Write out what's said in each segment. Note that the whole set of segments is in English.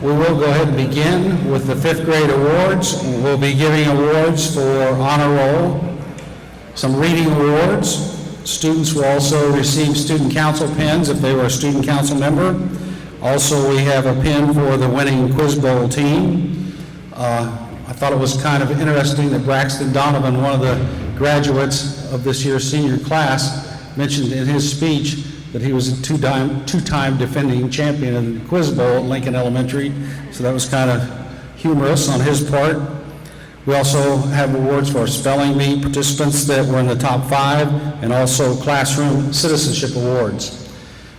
We will go ahead and begin with the fifth grade awards. We'll be giving awards for honor roll, some reading awards. Students will also receive student council pins if they were a student council member. Also, we have a pin for the winning Quiz Bowl team. I thought it was kind of interesting that Braxton Donovan, one of the graduates of this year's senior class, mentioned in his speech that he was a two-time defending champion in the Quiz Bowl at Lincoln Elementary, so that was kind of humorous on his part. We also have awards for spelling bee participants that were in the top 5, and also classroom citizenship awards.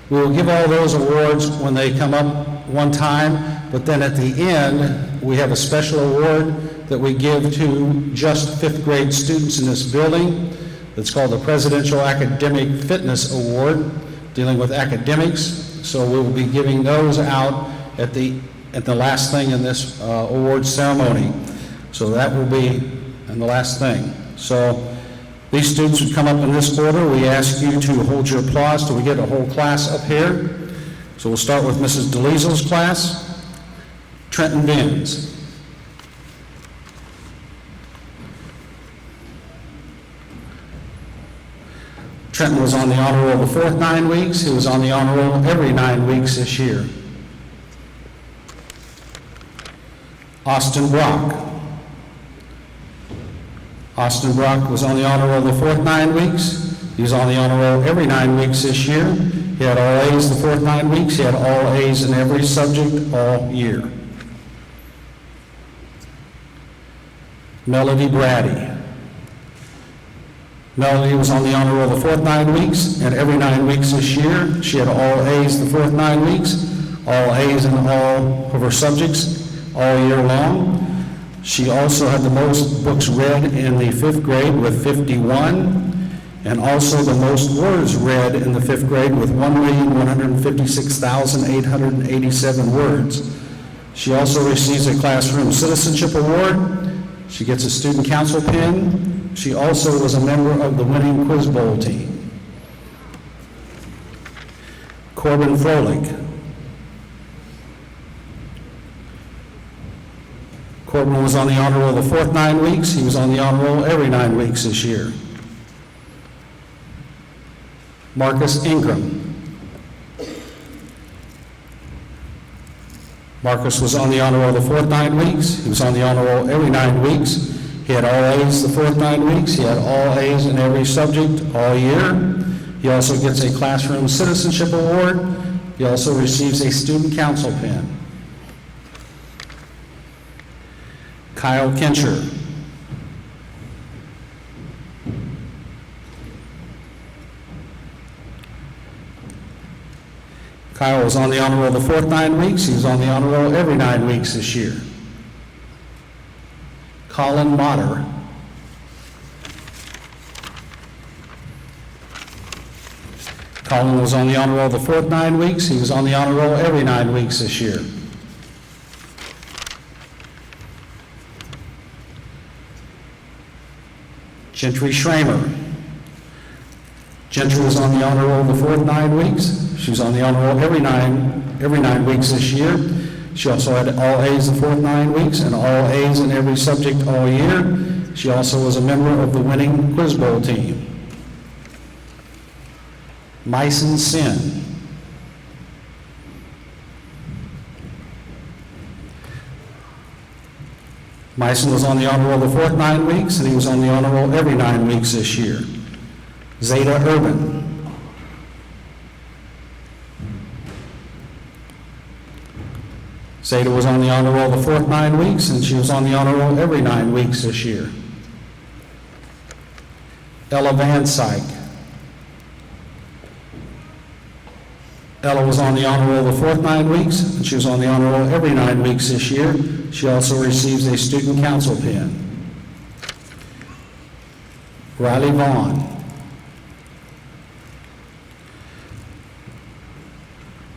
We will give all those awards when they come up one time, but then at the end, we have a special award that we give to just 5th grade students in this building. It's called the Presidential Academic Fitness Award, dealing with academics. So we will be giving those out at the last thing in this award ceremony. So that will be in the last thing. So these students would come up in this order. We ask you to hold your applause till we get a whole class up here. So we'll start with Mrs. DeLizo's class, Trenton Vins. Trenton was on the honor roll the 4th 9 weeks. He was on the honor roll every 9 weeks this year. Austin Brock. Austin Brock was on the honor roll the 4th 9 weeks. He was on the honor roll every 9 weeks this year. He had all A's the 4th 9 weeks. He had all A's in every subject all year. Melody Brady. Melody was on the honor roll the 4th 9 weeks, and every 9 weeks this year, she had all A's the 4th 9 weeks, all A's in all of her subjects all year long. She also had the most books read in the 5th grade with 51, and also the most words read in the 5th grade with 1,156,887 words. She also receives a Classroom Citizenship Award. She gets a student council pin. She also was a member of the winning Quiz Bowl team. Corbin Froelich. Corbin was on the honor roll the 4th 9 weeks. He was on the honor roll every 9 weeks this year. Marcus Ingram. Marcus was on the honor roll the 4th 9 weeks. He was on the honor roll every 9 weeks. He had all A's the 4th 9 weeks. He had all A's in every subject all year. He also gets a Classroom Citizenship Award. He also receives a student council pin. Kyle Kincher. Kyle was on the honor roll the 4th 9 weeks. He was on the honor roll every 9 weeks this year. Colin Motter. Colin was on the honor roll the 4th 9 weeks. He was on the honor roll every 9 weeks this year. Gentry Schramer. Gentry was on the honor roll the 4th 9 weeks. She was on the honor roll every nine weeks this year. She also had all A's the 4th 9 weeks and all A's in every subject all year. She also was a member of the winning Quiz Bowl team. Myson Sin. Myson was on the honor roll the 4th 9 weeks, and he was on the honor roll every 9 weeks this year. Zeta Urban. Zeta was on the honor roll the 4th 9 weeks, and she was on the honor roll every 9 weeks this year. Ella Van Syke. Ella was on the honor roll the 4th 9 weeks, and she was on the honor roll every 9 weeks this year. She also receives a student council pin. Riley Vaughn.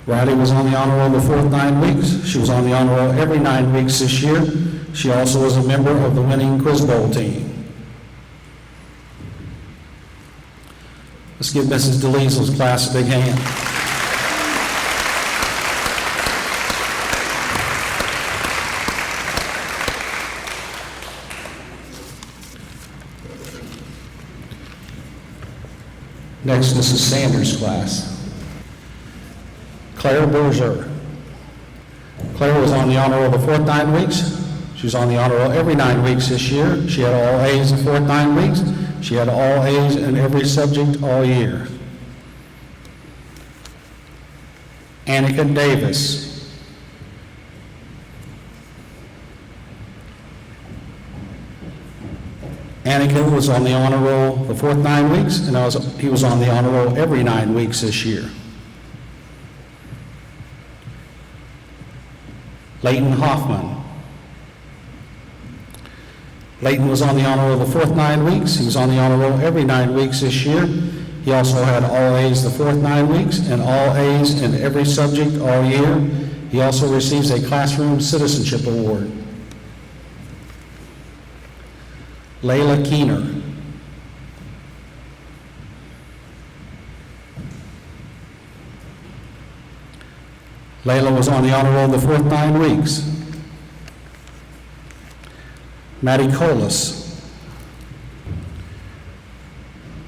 Riley was on the honor roll the 4th 9 weeks. She was on the honor roll every 9 weeks this year. She also was a member of the winning Quiz Bowl team. Let's give Mrs. DeLizo's class a big hand. Next, Mrs. Sanders' class. Claire Berger. Claire was on the honor roll the fourth 9 weeks. She was on the honor roll every 9 weeks this year. She had all A's the fourth 9 weeks. She had all A's in every subject all year. Annika Davis. Annika was on the honor roll the fourth 9 weeks, and he was on the honor roll every 9 weeks this year. Leighton Hoffman. Leighton was on the honor roll the fourth 9 weeks. He was on the honor roll every 9 weeks this year. He also had all A's the fourth 9 weeks and all A's in every subject all year. He also receives a Classroom Citizenship Award. Layla Keener. Layla was on the honor roll the fourth 9 weeks. Maddie Colas.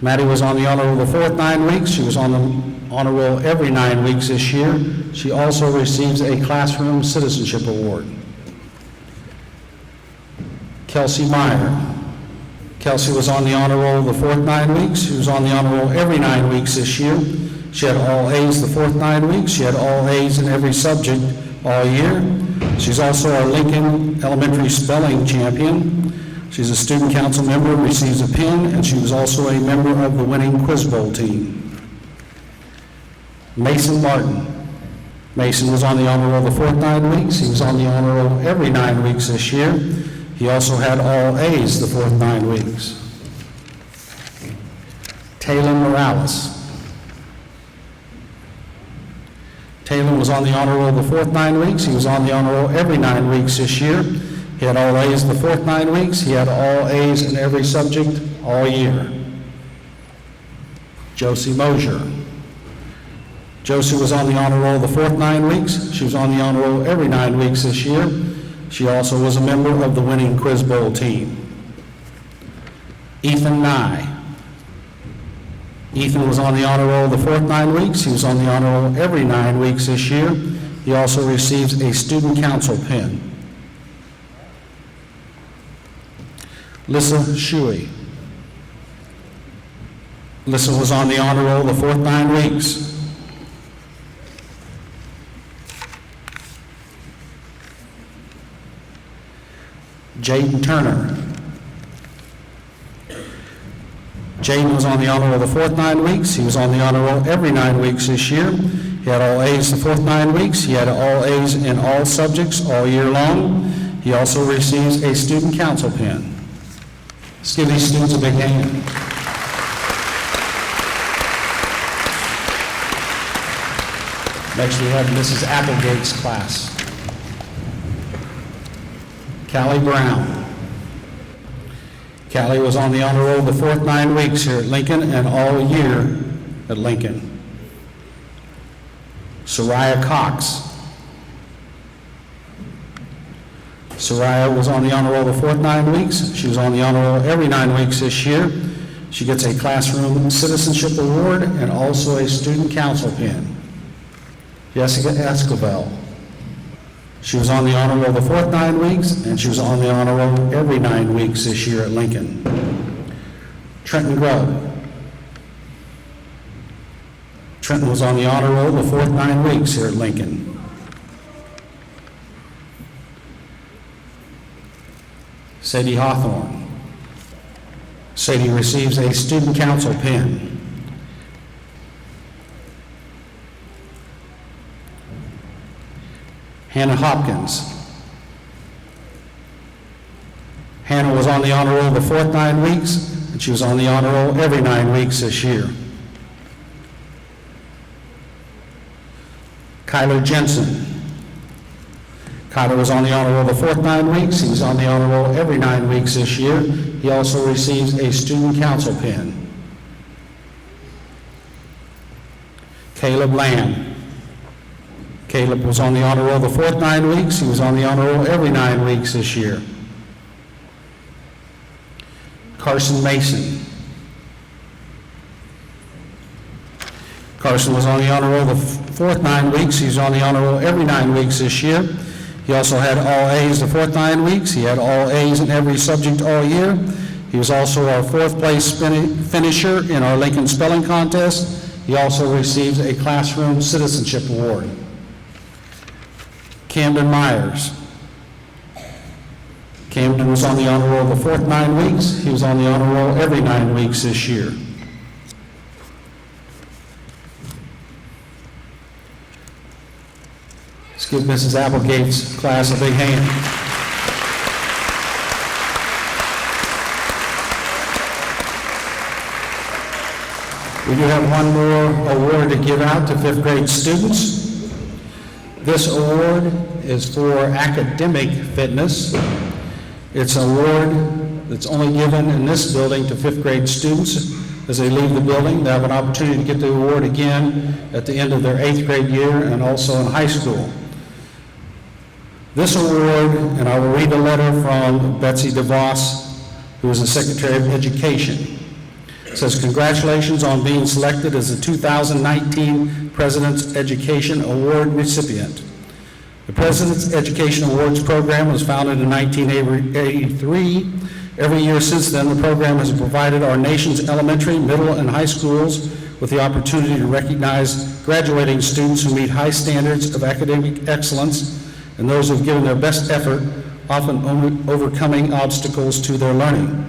Maddie was on the honor roll the fourth 9 weeks. She was on the honor roll every 9 weeks this year. She also receives a Classroom Citizenship Award. Kelsey Meyer. Kelsey was on the honor roll the fourth 9 weeks. She was on the honor roll every 9 weeks this year. She had all A's the fourth 9 weeks. She had all A's in every subject all year. She's also our Lincoln Elementary Spelling Champion. She's a student council member, receives a pin, and she was also a member of the winning Quiz Bowl team. Mason Martin. Mason was on the honor roll the fourth 9 weeks. He was on the honor roll every 9 weeks this year. He also had all A's the fourth 9 weeks. Taylor Morales. Taylor was on the honor roll the fourth 9 weeks. He was on the honor roll every 9 weeks this year. He had all A's the fourth 9 weeks. He had all A's in every subject all year. Josie Mosier. Josie was on the honor roll the fourth 9 weeks. She was on the honor roll every 9 weeks this year. She also was a member of the winning Quiz Bowl team. Ethan Nye. Ethan was on the honor roll the fourth 9 weeks. He was on the honor roll every 9 weeks this year. He also receives a student council pin. Lissa Shuey. Lissa was on the honor roll the fourth 9 weeks. Jaden Turner. Jaden was on the honor roll the fourth 9 weeks. He was on the honor roll every 9 weeks this year. He had all A's the fourth 9 weeks. He had all A's in all subjects all year long. He also receives a student council pin. Let's give these students a big hand. Next we have Mrs. Applegate's class. Callie Brown. Callie was on the honor roll the fourth 9 weeks here at Lincoln and all year at Lincoln. Soraya Cox. Soraya was on the honor roll the fourth 9 weeks. She was on the honor roll every 9 weeks this year. She gets a Classroom Citizenship Award and also a Student Council pin. Jessica Escobar. She was on the honor roll the fourth 9 weeks, and she was on the honor roll every 9 weeks this year at Lincoln. Trenton Grubb. Trenton was on the honor roll the fourth 9 weeks here at Lincoln. Sadie Hawthorne. Sadie receives a student council pin. Hannah Hopkins. Hannah was on the honor roll the fourth 9 weeks, and she was on the honor roll every 9 weeks this year. Kyler Jensen. Kyler was on the honor roll the fourth 9 weeks. He was on the honor roll every 9 weeks this year. He also receives a student council pin. Caleb Lamb. Caleb was on the honor roll the fourth 9 weeks. He was on the honor roll every 9 weeks this year. Carson Mason. Carson was on the honor roll the fourth 9 weeks. He's on the honor roll every 9 weeks this year. He also had all A's the fourth 9 weeks. He had all A's in every subject all year. He was also our fourth place finisher in our Lincoln Spelling Contest. He also received a Classroom Citizenship Award. Camden Myers. Camden was on the honor roll the fourth 9 weeks. He was on the honor roll every 9 weeks this year. Let's give Mrs. Applegate's class a big hand. We do have one more award to give out to fifth grade students. This award is for academic fitness. It's an award that's only given in this building to fifth grade students. As they leave the building, they have an opportunity to get the award again at the end of their 8th grade year and also in high school. This award, and I will read a letter from Betsy DeVos, who is the Secretary of Education. It says, congratulations on being selected as the 2019 President's Education Award recipient. The President's Education Awards program was founded in 1983. Every year since then, the program has provided our nation's elementary, middle, and high schools with the opportunity to recognize graduating students who meet high standards of academic excellence and those who have given their best effort, often overcoming obstacles to their learning.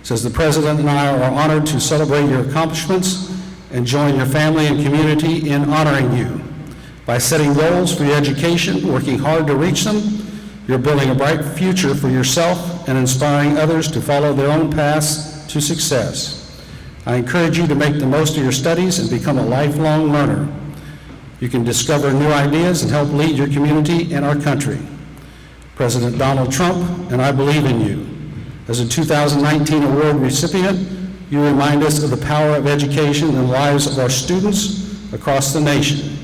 It says, the President and I are honored to celebrate your accomplishments and join your family and community in honoring you. By setting goals for your education, working hard to reach them, you're building a bright future for yourself and inspiring others to follow their own paths to success. I encourage you to make the most of your studies and become a lifelong learner. You can discover new ideas and help lead your community and our country. President Donald Trump and I believe in you. As a 2019 award recipient, you remind us of the power of education in the lives of our students across the nation.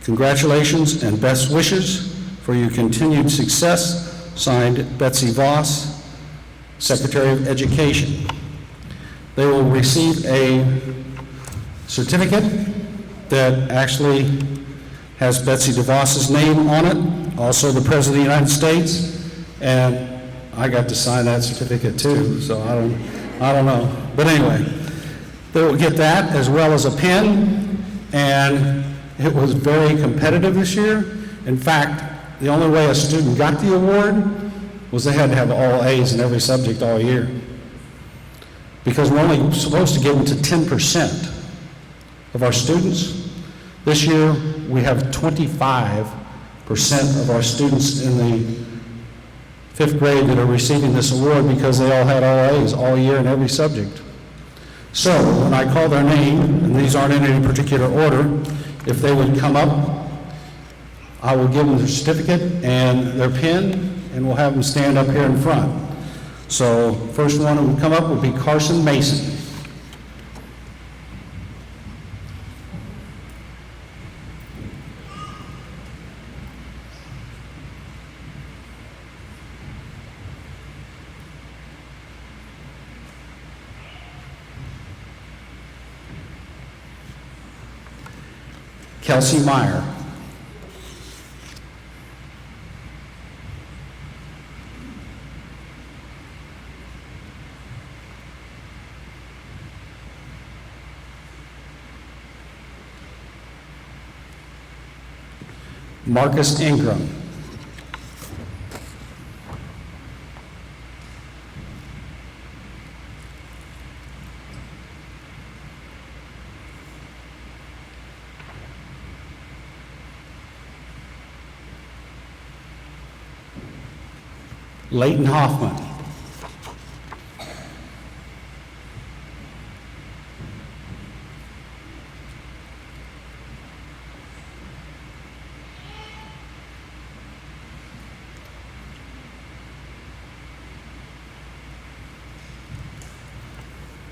Congratulations and best wishes for your continued success. Signed, Betsy Voss, Secretary of Education. They will receive a certificate that actually has Betsy DeVos's name on it, also the President of the United States, and I got to sign that certificate too, so I don't know. But anyway, they will get that as well as a pin, and it was very competitive this year. In fact, the only way a student got the award was they had to have all A's in every subject all year, because we're only supposed to give them to 10% of our students. This year, we have 25% of our students in the 5th grade that are receiving this award because they all had all A's all year in every subject. So when I call their name, and these aren't in any particular order, if they would come up, I will give them their certificate and their pin, and we'll have them stand up here in front. So first one who will come up will be Carson Mason. Kelsey Meyer. Marcus Ingram. Leighton Hoffman.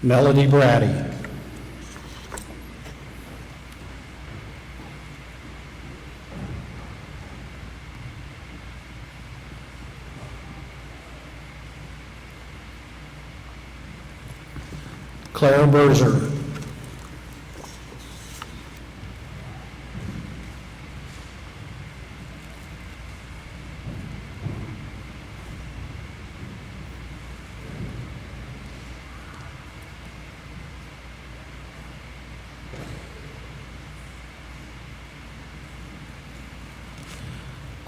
Melody Brady. Claire Berger.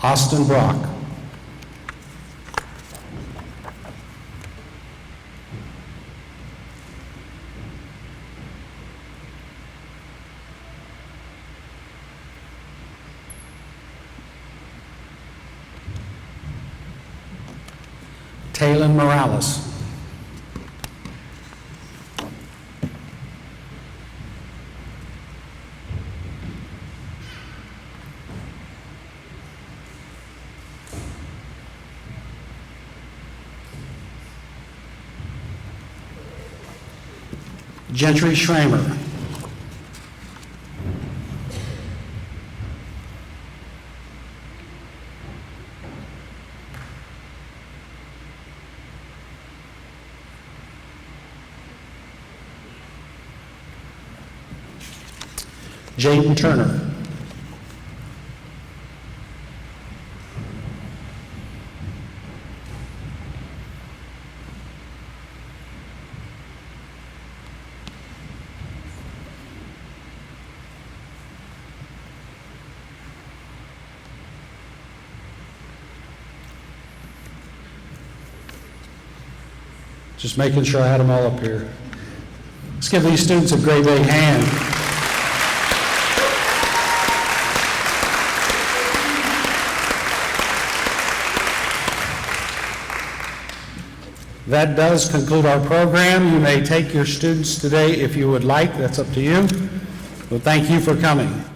Austin Brock. Taylon Morales. Gentry Schramer. Jaden Turner. Just making sure I had them all up here. Let's give these students a great big hand. That does conclude our program. You may take your students today if you would like. That's up to you. Well, thank you for coming.